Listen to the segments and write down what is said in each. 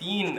3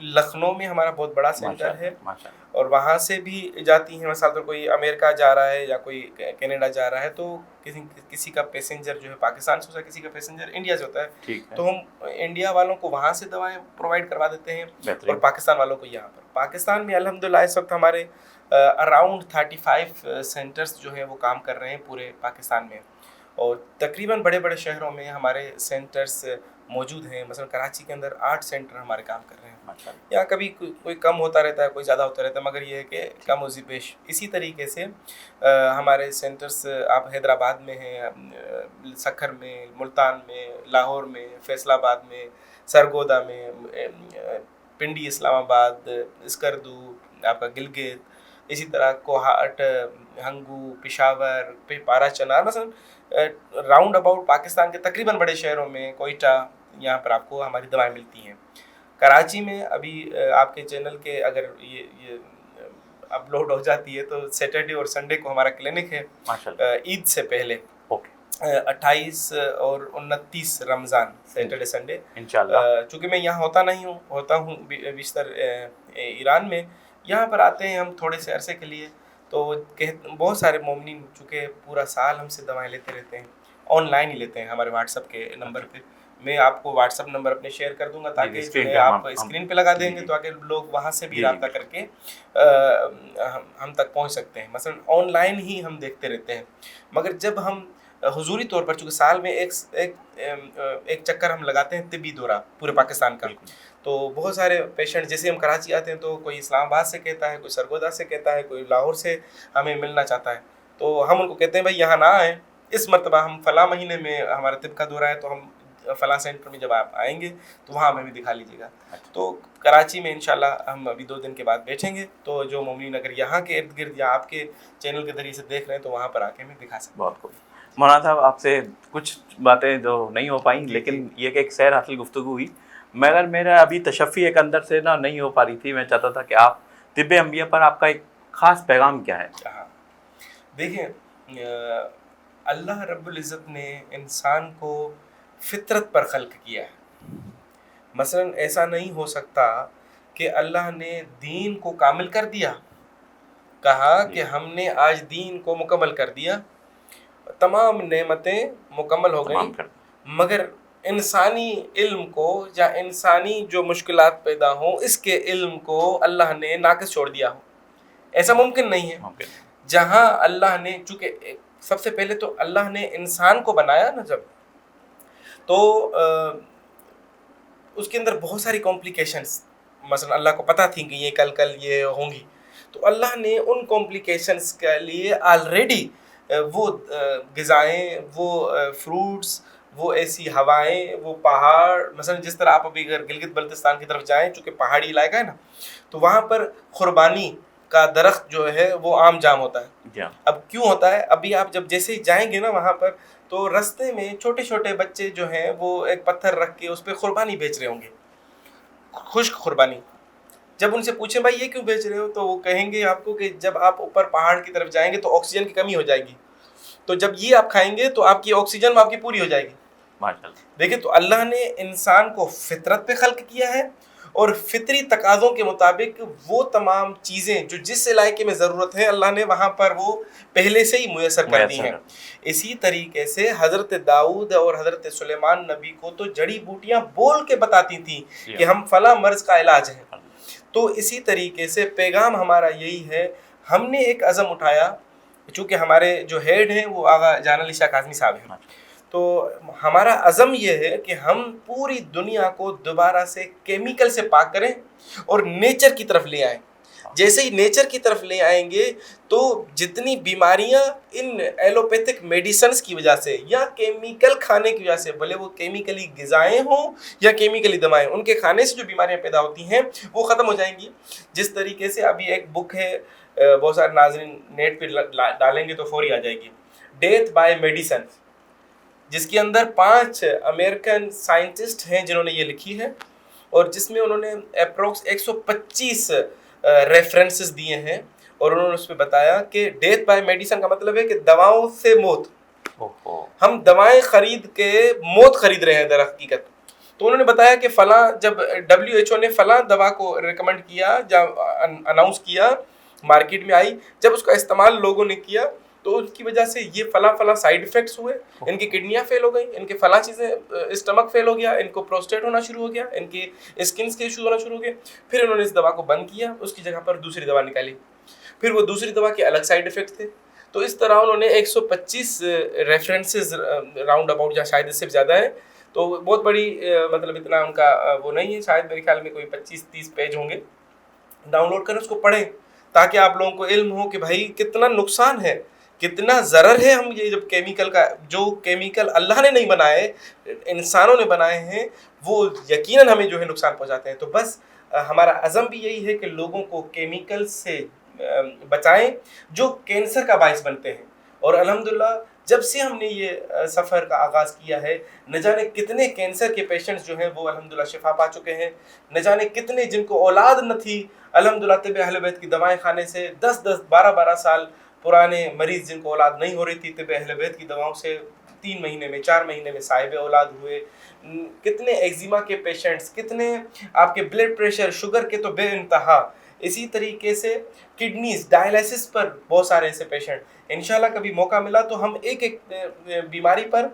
لکھنؤ میں ہمارا بہت بڑا سینٹر ہے ماشاء اللہ اور وہاں سے بھی جاتی ہیں. مثال طور کوئی امریکہ جا رہا ہے یا کوئی کینیڈا جا رہا ہے تو کسی کا پیسنجر جو ہے پاکستان سے ہوتا ہے, کسی کا پیسنجر انڈیا سے ہوتا ہے, ٹھیک ہے, تو ہم انڈیا والوں کو وہاں سے دوائیں پرووائڈ کروا دیتے ہیں اور پاکستان والوں کو یہاں پر. پاکستان میں الحمدللہ اس وقت ہمارے اراؤنڈ 35 سینٹرز جو ہیں وہ کام کر رہے ہیں پورے پاکستان میں, اور تقریباً بڑے بڑے شہروں میں ہمارے سینٹرز موجود ہیں. مثلا کراچی کے اندر 8 سینٹر ہمارے کام کر رہے ہیں. یا کبھی کوئی کم ہوتا رہتا ہے, کوئی زیادہ ہوتا رہتا ہے, مگر یہ ہے کہ کم و بیش. اسی طریقے سے ہمارے سینٹرز آپ حیدرآباد میں ہیں, سکھر میں, ملتان میں, لاہور میں, فیصل آباد میں, سرگودا میں, پنڈی اسلام آباد, اسکردو, آپ کا گلگت, اسی طرح کوہاٹ, ہنگو, پشاور, پارا چنار. مثلا راؤنڈ اباؤٹ پاکستان کے تقریباً بڑے شہروں میں, کوئٹہ, یہاں پر آپ کو ہماری دوائیں ملتی ہیں. کراچی میں ابھی آپ کے چینل کے اگر یہ اپلوڈ ہو جاتی ہے تو سیٹرڈے اور سنڈے کو ہمارا کلینک ہے عید سے پہلے, 28 اور 29 رمضان, سیٹرڈے سنڈے انشاءاللہ. چونکہ میں یہاں ہوتا ہوں بیشتر ایران میں, یہاں پر آتے ہیں ہم تھوڑے سے عرصے کے لیے. تو بہت سارے مومنین چونکہ پورا سال ہم سے دوائیں لیتے رہتے ہیں, آن لائن ہی لیتے ہیں ہمارے واٹس ایپ کے نمبر پہ. میں آپ کو واٹس ایپ نمبر اپنے شیئر کر دوں گا تاکہ جو ہے آپ اسکرین پہ لگا دیں گے تو تاکہ لوگ وہاں سے بھی رابطہ کر کے ہم تک پہنچ سکتے ہیں. مثلا آن لائن ہی ہم دیکھتے رہتے ہیں, مگر جب ہم حضوری طور پر, چونکہ سال میں ایک چکر ہم لگاتے ہیں طبی دورہ پورے پاکستان کا, تو بہت سارے پیشنٹ جیسے ہم کراچی آتے ہیں تو کوئی اسلام آباد سے کہتا ہے, کوئی سرگودا سے کہتا ہے, کوئی لاہور سے ہمیں ملنا چاہتا ہے, تو ہم ان کو کہتے ہیں بھائی یہاں نہ آئیں, اس مرتبہ ہم فلاں مہینے میں ہمارا طب کا دورہ ہے, تو ہم فلاں سینٹر میں جب آپ آئیں گے تو وہاں ہمیں بھی دکھا لیجیے گا. تو کراچی میں انشاءاللہ ہم ابھی 2 دن کے بعد بیٹھیں گے, تو جو مومنین اگر یہاں کے ارد گرد یا آپ کے چینل کے ذریعے سے دیکھ رہے ہیں تو وہاں پر آ کے ہمیں دکھا سکتے ہیں. بہت خوب. مولانا صاحب آپ سے کچھ باتیں جو نہیں ہو پائیں, لیکن یہ کہ ایک سیر حاصل گفتگو ہوئی, مگر میرا ابھی تشفی ایک اندر سے نہیں ہو پا رہی تھی. میں چاہتا تھا کہ آپ طب انبیاء پر آپ کا ایک خاص پیغام کیا ہے؟ دیکھیں, اللہ رب العزت نے انسان کو فطرت پر خلق کیا ہے. مثلا ایسا نہیں ہو سکتا کہ اللہ نے دین کو کامل کر دیا, کہا کہ ہم نے آج دین کو مکمل کر دیا, تمام نعمتیں مکمل ہو گئیں, مگر انسانی علم کو یا انسانی جو مشکلات پیدا ہوں اس کے علم کو اللہ نے ناقص چھوڑ دیا ہو. ایسا ممکن نہیں ہے. جہاں اللہ نے, چونکہ سب سے پہلے تو اللہ نے انسان کو بنایا نا جب, تو اس کے اندر بہت ساری کمپلیکیشنز مثلا اللہ کو پتہ تھی کہ یہ کل یہ ہوں گی, تو اللہ نے ان کمپلیکیشنز کے لیے آلریڈی وہ غذائیں, وہ فروٹس, وہ ایسی ہوائیں, وہ پہاڑ, مثلا جس طرح آپ ابھی اگر گلگت بلتستان کی طرف جائیں, چونکہ پہاڑی علاقہ ہے نا, تو وہاں پر قربانی کا درخت جو ہے وہ عام جام ہوتا ہے. اب کیوں ہوتا ہے, ابھی آپ جب جیسے ہی جائیں گے نا وہاں پر, تو رستے میں چھوٹے چھوٹے بچے جو ہیں وہ ایک پتھر رکھ کے اس پہ قربانی بیچ رہے ہوں گے, خشک قربانی. جب ان سے پوچھیں بھائی یہ کیوں بیچ رہے ہو, تو وہ کہیں گے آپ کو کہ جب آپ اوپر پہاڑ کی طرف جائیں گے تو آکسیجن کی کمی ہو جائے گی, تو جب یہ آپ کھائیں گے تو آپ کی آکسیجن آپ کی پوری ہو جائے گی. دیکھیں, تو اللہ نے انسان کو فطرت پہ خلق کیا ہے, اور فطری تقاضوں کے مطابق وہ تمام چیزیں جو جس علاقے میں ضرورت ہے اللہ نے وہاں پر وہ پہلے سے ہی میسر کر دی ہیں. اسی طریقے سے حضرت داؤد اور حضرت سلیمان نبی کو تو جڑی بوٹیاں بول کے بتاتی تھیں کہ ہم فلاں مرض کا علاج ہے. تو اسی طریقے سے پیغام ہمارا یہی ہے, ہم نے ایک عزم اٹھایا, چونکہ ہمارے جو ہیڈ ہیں وہ آغا جان علی شاہ کاظمی صاحب ہیں, تو ہمارا عزم یہ ہے کہ ہم پوری دنیا کو دوبارہ سے کیمیکل سے پاک کریں اور نیچر کی طرف لے آئیں. جیسے ہی نیچر کی طرف لے آئیں گے تو جتنی بیماریاں ان ایلوپیتھک میڈیسنز کی وجہ سے یا کیمیکل کھانے کی وجہ سے, بھلے وہ کیمیکلی غذائیں ہوں یا کیمیکلی دوائیں, ان کے کھانے سے جو بیماریاں پیدا ہوتی ہیں وہ ختم ہو جائیں گی. جس طریقے سے ابھی ایک بک ہے, بہت سارے ناظرین نیٹ پہ ڈالیں گے تو فوری آ جائے گی, ڈیتھ بائی میڈیسن, جس کے اندر 5 امریکن سائنٹسٹ ہیں جنہوں نے یہ لکھی ہے, اور جس میں انہوں نے اپروکس 125 ریفرنسز دیے ہیں, اور انہوں نے اس پہ بتایا کہ ڈیتھ بائی میڈیسن کا مطلب ہے کہ دواؤں سے موت. ہم دوائیں خرید کے موت خرید رہے ہیں در حقیقت. تو انہوں نے بتایا کہ فلاں جب WHO نے فلاں دوا کو ریکمنڈ کیا جب اناؤنس کیا مارکیٹ میں آئی, جب اس کا استعمال لوگوں نے کیا تو اس کی وجہ سے یہ فلاں سائیڈ ایفیکٹس ہوئے, ان کی کڈنیاں فیل ہو گئیں, ان کے فلاں چیزیں, اسٹمک فیل ہو گیا, ان کو پروسٹیٹ ہونا شروع ہو گیا, ان کی اسکنس کے ایشوز ہونا شروع ہو گئے. پھر انہوں نے اس دوا کو بند کیا, اس کی جگہ پر دوسری دوا نکالی, پھر وہ دوسری دوا کے الگ سائیڈ ایفیکٹ تھے. تو اس طرح انہوں نے 125 ریفرنسز راؤنڈ اباؤٹ, یا شاید اس سے زیادہ ہے, تو بہت بڑی مطلب اتنا ان کا وہ نہیں ہے, شاید میرے خیال میں کوئی 25-30 پیج ہوں گے. ڈاؤن لوڈ کریں, اس کو پڑھیں تاکہ آپ لوگوں کو علم ہو کہ بھائی کتنا نقصان ہے, کتنا ضرر ہے. ہم یہ جب کیمیکل کا, جو کیمیکل اللہ نے نہیں بنائے انسانوں نے بنائے ہیں, وہ یقیناً ہمیں جو ہے نقصان پہنچاتے ہیں. تو بس ہمارا عزم بھی یہی ہے کہ لوگوں کو کیمیکل سے بچائیں جو کینسر کا باعث بنتے ہیں. اور الحمدللہ جب سے ہم نے یہ سفر کا آغاز کیا ہے, نہ جانے کتنے کینسر کے پیشنٹس جو ہیں وہ الحمدللہ شفا پا چکے ہیں, نہ جانے کتنے جن کو اولاد نہ تھی الحمدللہ طب اہل بیت کی دوائیں کھانے سے 10-12 سال پرانے مریض جن کو اولاد نہیں ہو رہی تھی, طب اہل بیت کی دواؤں سے 3 مہینے میں 4 مہینے میں صاحب اولاد ہوئے. کتنے ایگزیما کے پیشنٹس, کتنے آپ کے بلڈ پریشر شوگر کے تو بے انتہا. اسی طریقے سے کڈنیز ڈائلسس پر بہت سارے ایسے پیشنٹ. انشاءاللہ کبھی موقع ملا تو ہم ایک بیماری پر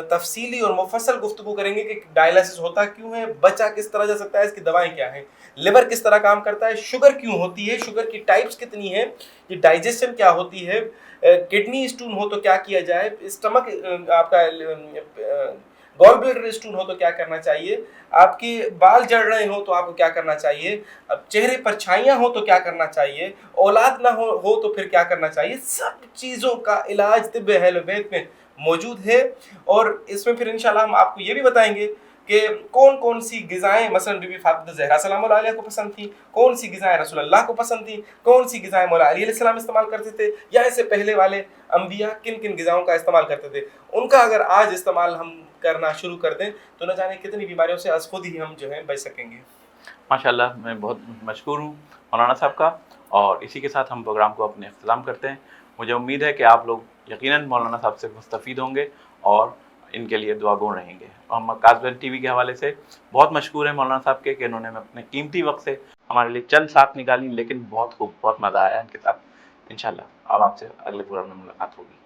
تفصیلی اور مفصل گفتگو کریں گے کہ ڈائلسس ہوتا کیوں ہے, بچا کس طرح جا سکتا ہے, اس کی دوائیں کیا ہیں, لیور کس طرح کام کرتا ہے, شوگر کیوں ہوتی ہے, شوگر کی ٹائپس کتنی ہیں, یہ ڈائجیشن کیا ہوتی ہے, کڈنی اسٹون ہو تو کیا کیا جائے, اسٹمک آپ کا گال بلیڈر اسٹون ہو تو کیا کرنا چاہیے, آپ کے بال جڑ رہے ہوں تو آپ کو کیا کرنا چاہیے, اب چہرے پر چھائیاں ہوں تو کیا کرنا چاہیے, اولاد نہ ہو تو پھر کیا کرنا چاہیے. سب چیزوں کا علاج طب اہل بیت میں موجود ہے. اور اس میں پھر انشاءاللہ ہم آپ کو یہ بھی بتائیں گے کہ کون کون سی غذائیں مثلا بی بی فاطمہ زہرا سلام اللہ علیہ کو پسند تھیں, کون سی غذائیں رسول اللہ کو پسند تھیں, کون سی غذائیں مولا علی علیہ السلام استعمال کرتے تھے, یا اس سے پہلے والے انبیاء کن کن غذاؤں کا استعمال کرتے تھے. ان کا اگر آج استعمال ہم کرنا شروع کر دیں تو نہ جانے کتنی بیماریوں سے از خود ہی ہم جو ہے بچ سکیں گے. ماشاءاللہ, میں بہت مشکور ہوں مولانا صاحب کا, اور اسی کے ساتھ ہم پروگرام کو اپنے اختتام کرتے ہیں. مجھے امید ہے کہ آپ لوگ یقیناً مولانا صاحب سے مستفید ہوں گے اور ان کے لیے دعا گو رہیں گے. ہم کازبین ٹی وی کے حوالے سے بہت مشکور ہیں مولانا صاحب کے کہ انہوں نے اپنے قیمتی وقت سے ہمارے لیے چند ساتھ نکالی, لیکن بہت خوب, بہت مزہ آیا ان کے ساتھ. انشاءاللہ اب آپ سے اگلے پروگرام میں ملاقات ہوگی.